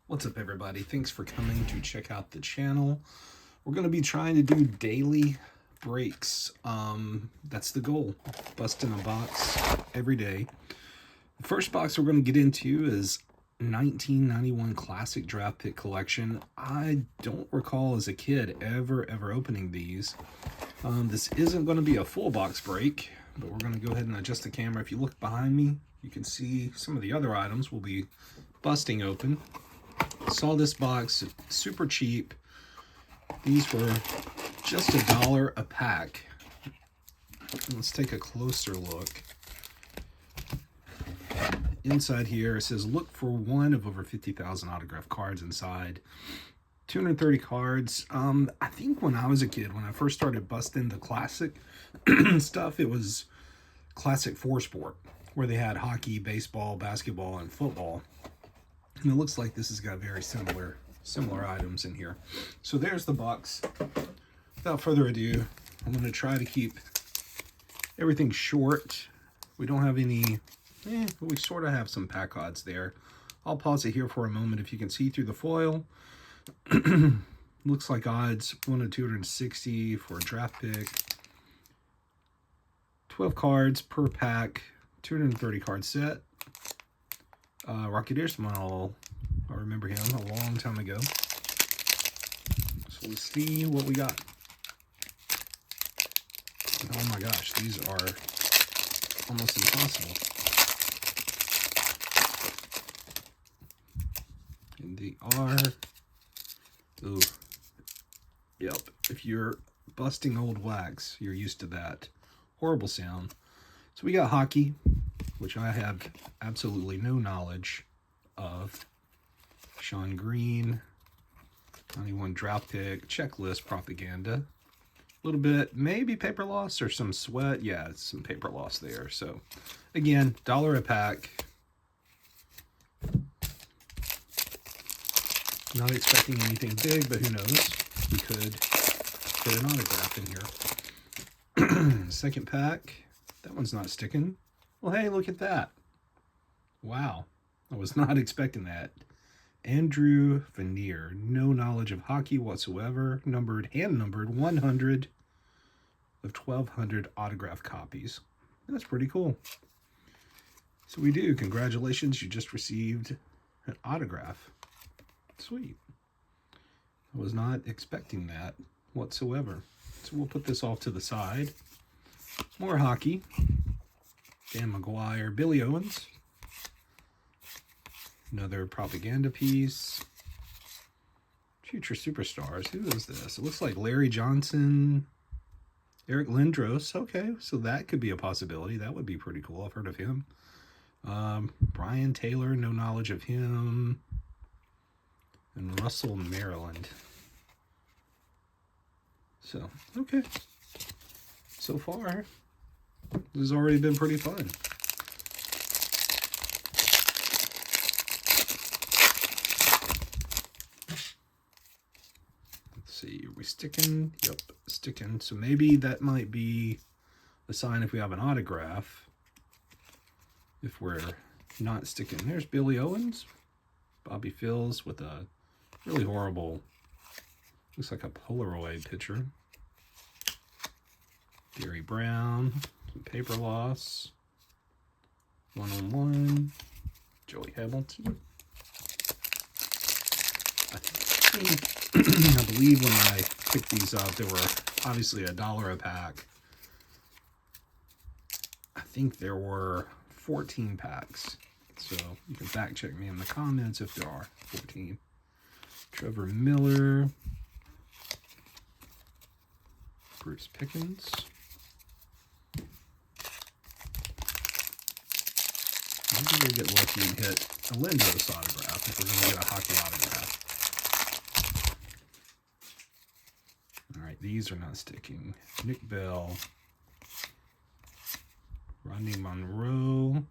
What's up, everybody? Thanks for coming to check out the channel. We're going to be trying to do daily breaks. That's the goal. Busting a box every day. The first box we're going to get into is 1991 Classic Draft Pick Collection. I don't recall as a kid ever opening these. This isn't going to be a full box break, but we're going to go ahead and adjust the camera. If you look behind me, you can see some of the other items we'll be busting open. Saw this box, super cheap. These were just $1 a pack. Let's take a closer look. Inside here it says look for one of over 50,000 autographed cards inside. 230 cards. I think when I was a kid, when I first started busting the classic stuff, it was Classic 4 Sport, where they had hockey, baseball, basketball, and football. And it looks like this has got very similar items in here. So there's the box. Without further ado, I'm going to try to keep everything short. We don't have any, but we sort of have some pack odds there. I'll pause it here for a moment. If you can see through the foil, looks like odds 1 to 260 for a draft pick. 12 cards per pack, 230 card set. Rocky Deersmile, I remember him a long time ago. So let's see what we got. Oh my gosh, these are almost impossible. And they are, ooh, yep. If you're busting old wax, you're used to that horrible sound. So we got hockey, which I have absolutely no knowledge of. Sean Green, 91 draft pick, checklist propaganda. A little bit, maybe paper loss or some sweat. Yeah, it's some paper loss there. So, again, $1 a pack. Not expecting anything big, but who knows? We could get an autograph in here. Second pack. That one's not sticking. Well, hey, look at that. Wow. I was not expecting that. Andrew Veneer. No knowledge of hockey whatsoever. Hand-numbered 100 of 1,200 autograph copies. That's pretty cool. So we do. Congratulations. You just received an autograph. Sweet. I was not expecting that whatsoever. So we'll put this off to the side. More hockey. Dan McGuire, Billy Owens. Another propaganda piece. Future superstars. Who is this? It looks like Larry Johnson, Eric Lindros. Okay, so that could be a possibility. That would be pretty cool. I've heard of him. Brian Taylor, no knowledge of him. And Russell Maryland. So, okay. So far, this has already been pretty fun. Let's see, are we sticking? Yep, sticking. So maybe that might be a sign if we have an autograph. If we're not sticking. There's Billy Owens. Bobby Phills with a really horrible, looks like a Polaroid picture. Gary Brown, some paper loss. 1-on-1. Joey Hamilton. I believe when I picked these up, they were obviously $1 a pack. I think there were 14 packs. So you can fact check me in the comments if there are 14. Trevor Miller. Bruce Pickens. Maybe we'll get lucky and hit a Lindros autograph if we're going to get a hockey autograph. Alright, these are not sticking. Nick Bell. Rodney Monroe.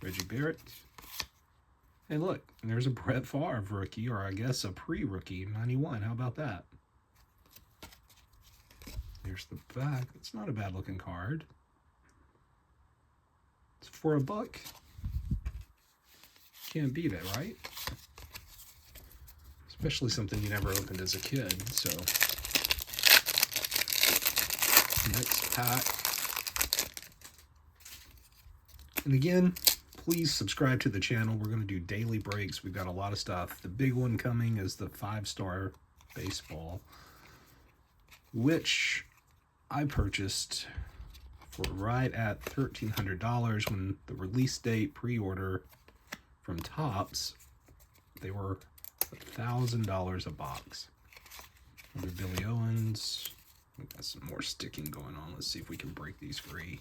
Reggie Barrett. Hey, look, there's a Brett Favre rookie, or I guess a pre-rookie, 91. How about that? There's the back. It's not a bad-looking card. It's for $1. Can't beat it, right? especially something you never opened as a kid. So next pack. And again, please subscribe to the channel. We're going to do daily breaks. We've got a lot of stuff. The big one coming is the 5-star baseball, which I purchased for right at $1,300 when the release date pre-order from Topps, they were $1,000 a box. Under Billy Owens. We got some more sticking going on. Let's see if we can break these free.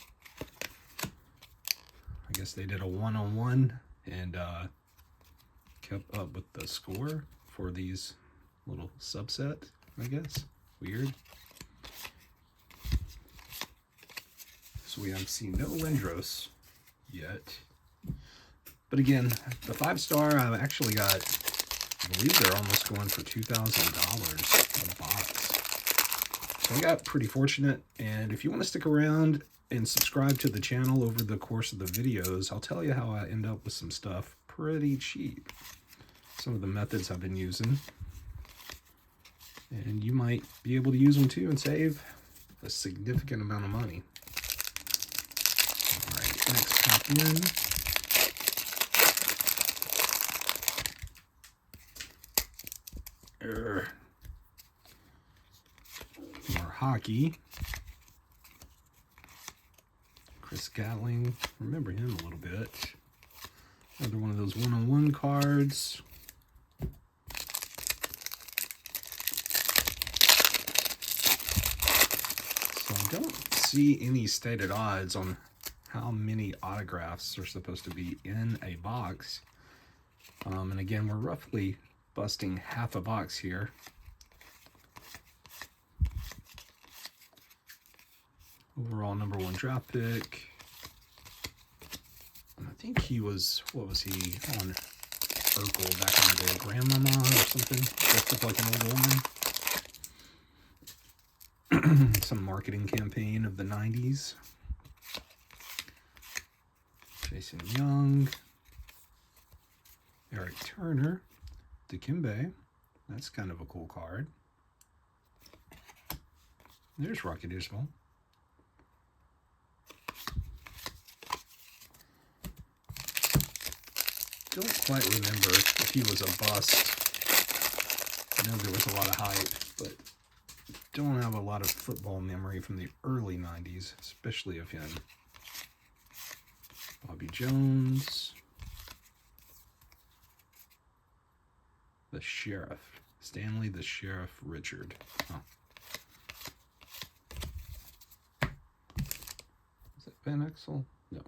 I guess they did a one-on-one and kept up with the score for these little subset, I guess. Weird. So we have seen no Lindros yet. But again, the 5-star I actually got, I believe they're almost going for $2,000 a box. So I got pretty fortunate. And if you want to stick around and subscribe to the channel over the course of the videos, I'll tell you how I end up with some stuff pretty cheap. Some of the methods I've been using. And you might be able to use them too and save a significant amount of money. All right, next pack in. More hockey. Chris Gatling, remember him a little bit. Another one of those one-on-one cards. So I don't see any stated odds on how many autographs are supposed to be in a box. And again, we're roughly busting half a box here. Overall #1 draft pick. And I think he was, what was he on Urkel back in the day? Grandmama or something? Dressed up like an old woman. Some marketing campaign of the 90s. Jason Young. Eric Turner. Dikembe. That's kind of a cool card. There's Rocky Dismal. Don't quite remember if he was a bust. I know there was a lot of hype, but don't have a lot of football memory from the early 90s, especially of him. Bobby Jones. The Sheriff. Stanley the Sheriff Richard. Huh. Is that Van Exel? No.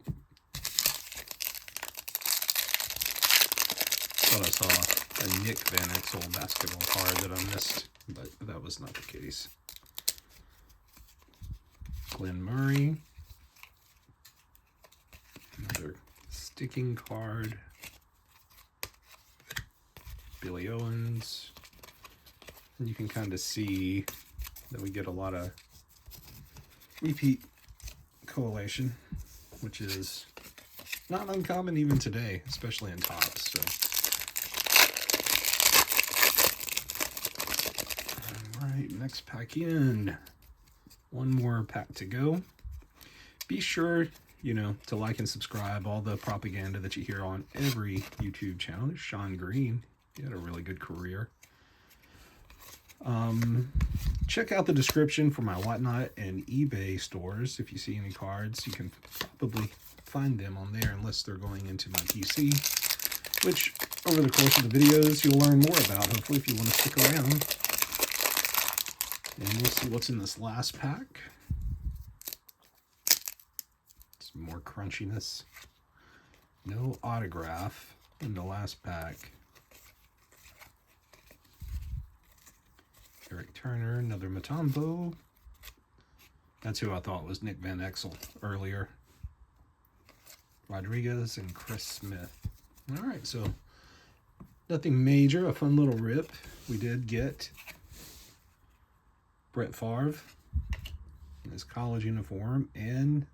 Thought I saw a Nick Van Exel basketball card that I missed, but that was not the case. Glenn Murray. Another sticking card. Billy Owens. And you can kind of see that we get a lot of repeat correlation, which is not uncommon even today, especially in Topps. So, all right, next pack in. One more pack to go. Be sure, to like and subscribe. All the propaganda that you hear on every YouTube channel. There's Sean Green. He had a really good career. Check out the description for my Whatnot and eBay stores. If you see any cards, you can probably find them on there unless they're going into my PC, which over the course of the videos you'll learn more about, hopefully, if you want to stick around. And we'll see what's in this last pack. Some more crunchiness. No autograph in the last pack. Eric Turner, another Mutombo. That's who I thought was Nick Van Exel earlier. Rodriguez and Chris Smith. All right, so nothing major, a fun little rip. We did get Brett Favre in his college uniform and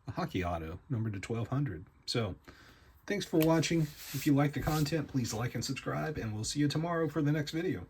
a hockey auto, numbered to 1200. So Thanks for watching. If you like the content, please like and subscribe, and we'll see you tomorrow for the next video.